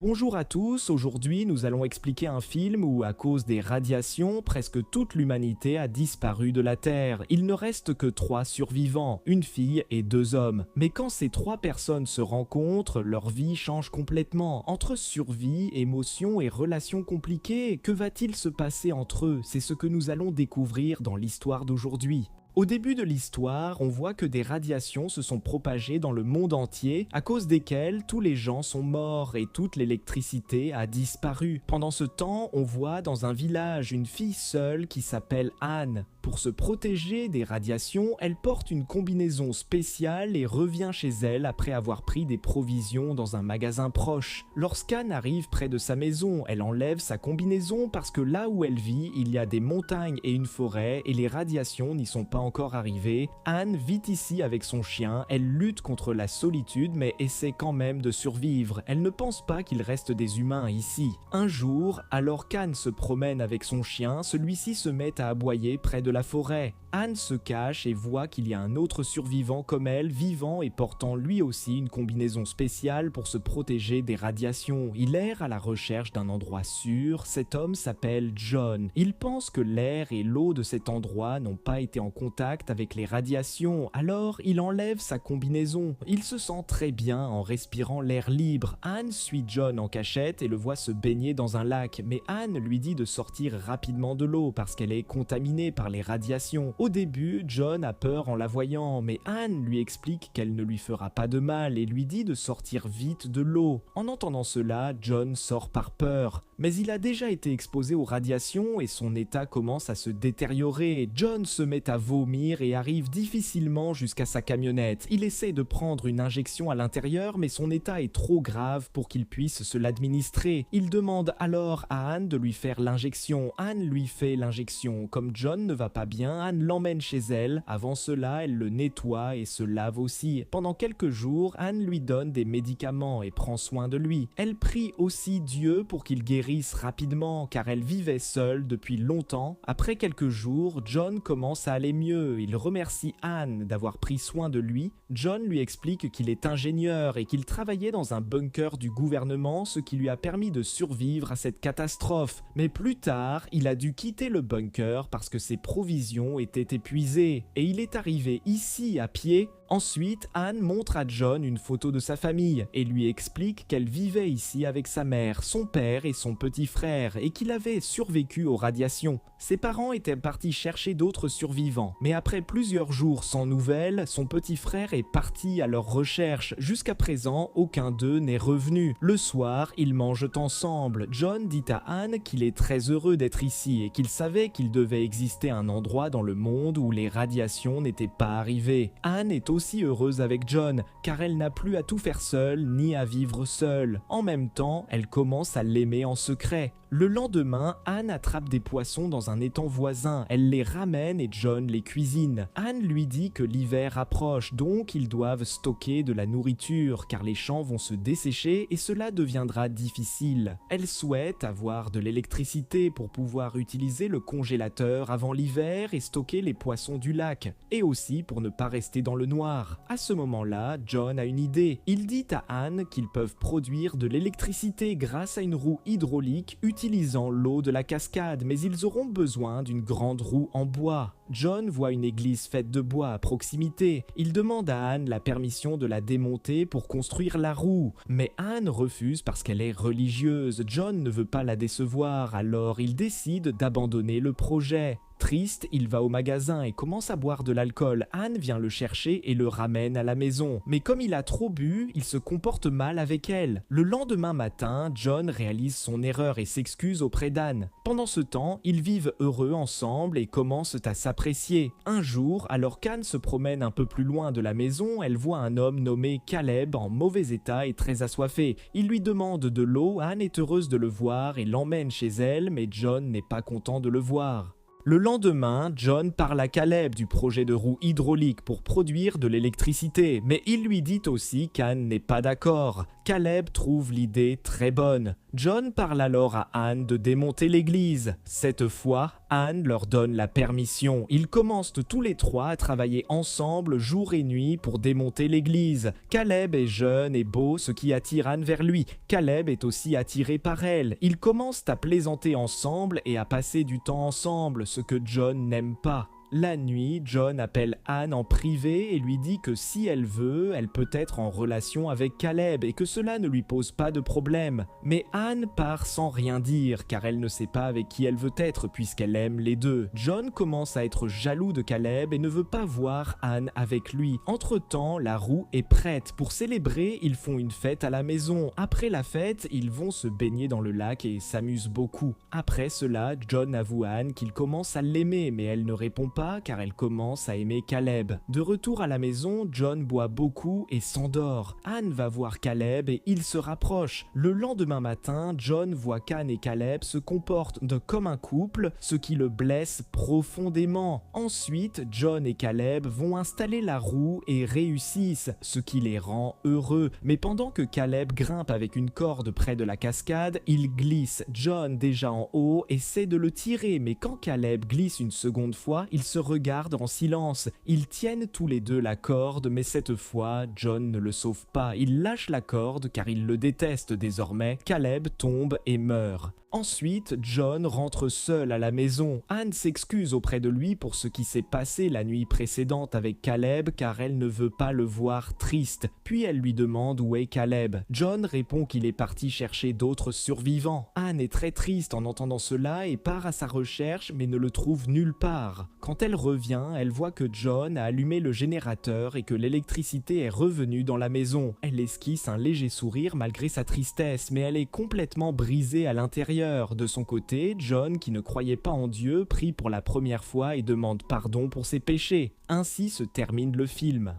Bonjour à tous, aujourd'hui nous allons expliquer un film où à cause des radiations, presque toute l'humanité a disparu de la Terre. Il ne reste que 3 survivants, une fille et 2 hommes. Mais quand ces 3 personnes se rencontrent, leur vie change complètement. Entre survie, émotions et relations compliquées, que va-t-il se passer entre eux? C'est ce que nous allons découvrir dans l'histoire d'aujourd'hui. Au début de l'histoire, on voit que des radiations se sont propagées dans le monde entier, à cause desquelles tous les gens sont morts et toute l'électricité a disparu. Pendant ce temps, on voit dans un village une fille seule qui s'appelle Anne. Pour se protéger des radiations, elle porte une combinaison spéciale et revient chez elle après avoir pris des provisions dans un magasin proche. Lorsqu'Anne arrive près de sa maison, elle enlève sa combinaison parce que là où elle vit, il y a des montagnes et une forêt et les radiations n'y sont pas encore arrivées. Anne vit ici avec son chien, elle lutte contre la solitude mais essaie quand même de survivre. Elle ne pense pas qu'il reste des humains ici. Un jour, alors qu'Anne se promène avec son chien, celui-ci se met à aboyer près de la forêt. Anne se cache et voit qu'il y a un autre survivant comme elle, vivant et portant lui aussi une combinaison spéciale pour se protéger des radiations. Il erre à la recherche d'un endroit sûr. Cet homme s'appelle John. Il pense que l'air et l'eau de cet endroit n'ont pas été en contact avec les radiations, alors il enlève sa combinaison. Il se sent très bien en respirant l'air libre. Anne suit John en cachette et le voit se baigner dans un lac, mais Anne lui dit de sortir rapidement de l'eau parce qu'elle est contaminée par les radiations. Au début, John a peur en la voyant, mais Anne lui explique qu'elle ne lui fera pas de mal et lui dit de sortir vite de l'eau. En entendant cela, John sort par peur. Mais il a déjà été exposé aux radiations et son état commence à se détériorer. John se met à vomir et arrive difficilement jusqu'à sa camionnette. Il essaie de prendre une injection à l'intérieur, mais son état est trop grave pour qu'il puisse se l'administrer. Il demande alors à Anne de lui faire l'injection. Anne lui fait l'injection. Comme John ne va pas bien, Anne l'emmène chez elle. Avant cela, elle le nettoie et se lave aussi. Pendant quelques jours, Anne lui donne des médicaments et prend soin de lui. Elle prie aussi Dieu pour qu'il guérisse rapidement, car elle vivait seule depuis longtemps. Après quelques jours, John commence à aller mieux. Il remercie Anne d'avoir pris soin de lui. John lui explique qu'il est ingénieur et qu'il travaillait dans un bunker du gouvernement, ce qui lui a permis de survivre à cette catastrophe. Mais plus tard, il a dû quitter le bunker parce que ses provisions étaient épuisées. Et il est arrivé ici à pied. Ensuite, Anne montre à John une photo de sa famille et lui explique qu'elle vivait ici avec sa mère, son père et son petit frère et qu'il avait survécu aux radiations. Ses parents étaient partis chercher d'autres survivants, mais après plusieurs jours sans nouvelles, son petit frère est parti à leur recherche. Jusqu'à présent, aucun d'eux n'est revenu. Le soir, ils mangent ensemble. John dit à Anne qu'il est très heureux d'être ici et qu'il savait qu'il devait exister un endroit dans le monde où les radiations n'étaient pas arrivées. Anne est aussi heureuse avec John, car elle n'a plus à tout faire seule, ni à vivre seule. En même temps, elle commence à l'aimer en secret. Le lendemain, Anne attrape des poissons dans un étang voisin. Elle les ramène et John les cuisine. Anne lui dit que l'hiver approche, donc ils doivent stocker de la nourriture, car les champs vont se dessécher et cela deviendra difficile. Elle souhaite avoir de l'électricité pour pouvoir utiliser le congélateur avant l'hiver et stocker les poissons du lac, et aussi pour ne pas rester dans le noir. À ce moment-là, John a une idée. Il dit à Anne qu'ils peuvent produire de l'électricité grâce à une roue hydraulique utilisant l'eau de la cascade, mais ils auront besoin d'une grande roue en bois. John voit une église faite de bois à proximité. Il demande à Anne la permission de la démonter pour construire la roue, mais Anne refuse parce qu'elle est religieuse. John ne veut pas la décevoir, alors il décide d'abandonner le projet. Triste, il va au magasin et commence à boire de l'alcool. Anne vient le chercher et le ramène à la maison. Mais comme il a trop bu, il se comporte mal avec elle. Le lendemain matin, John réalise son erreur et s'excuse auprès d'Anne. Pendant ce temps, ils vivent heureux ensemble et commencent à s'apprécier. Un jour, alors qu'Anne se promène un peu plus loin de la maison, elle voit un homme nommé Caleb en mauvais état et très assoiffé. Il lui demande de l'eau, Anne est heureuse de le voir et l'emmène chez elle, mais John n'est pas content de le voir. Le lendemain, John parle à Caleb du projet de roue hydraulique pour produire de l'électricité, mais il lui dit aussi qu'Anne n'est pas d'accord. Caleb trouve l'idée très bonne. John parle alors à Anne de démonter l'église. Cette fois, Anne leur donne la permission. Ils commencent tous les trois à travailler ensemble jour et nuit pour démonter l'église. Caleb est jeune et beau, ce qui attire Anne vers lui. Caleb est aussi attiré par elle. Ils commencent à plaisanter ensemble et à passer du temps ensemble, ce que John n'aime pas. La nuit, John appelle Anne en privé et lui dit que si elle veut, elle peut être en relation avec Caleb et que cela ne lui pose pas de problème. Mais Anne part sans rien dire car elle ne sait pas avec qui elle veut être puisqu'elle aime les deux. John commence à être jaloux de Caleb et ne veut pas voir Anne avec lui. Entre-temps, la roue est prête. Pour célébrer, ils font une fête à la maison. Après la fête, ils vont se baigner dans le lac et s'amusent beaucoup. Après cela, John avoue à Anne qu'il commence à l'aimer mais elle ne répond pas car elle commence à aimer Caleb. De retour à la maison, John boit beaucoup et s'endort. Anne va voir Caleb et ils se rapprochent. Le lendemain matin, John voit qu'Anne et Caleb se comportent comme un couple, ce qui le blesse profondément. Ensuite, John et Caleb vont installer la roue et réussissent, ce qui les rend heureux. Mais pendant que Caleb grimpe avec une corde près de la cascade, il glisse. John, déjà en haut, essaie de le tirer, mais quand Caleb glisse une seconde fois, ils se regardent en silence. Ils tiennent tous les deux la corde, mais cette fois, John ne le sauve pas. Il lâche la corde car il le déteste désormais. Caleb tombe et meurt. Ensuite, John rentre seul à la maison. Anne s'excuse auprès de lui pour ce qui s'est passé la nuit précédente avec Caleb car elle ne veut pas le voir triste. Puis elle lui demande où est Caleb. John répond qu'il est parti chercher d'autres survivants. Anne est très triste en entendant cela et part à sa recherche mais ne le trouve nulle part. Quand elle revient, elle voit que John a allumé le générateur et que l'électricité est revenue dans la maison. Elle esquisse un léger sourire malgré sa tristesse, mais elle est complètement brisée à l'intérieur. De son côté, John, qui ne croyait pas en Dieu, prie pour la première fois et demande pardon pour ses péchés. Ainsi se termine le film.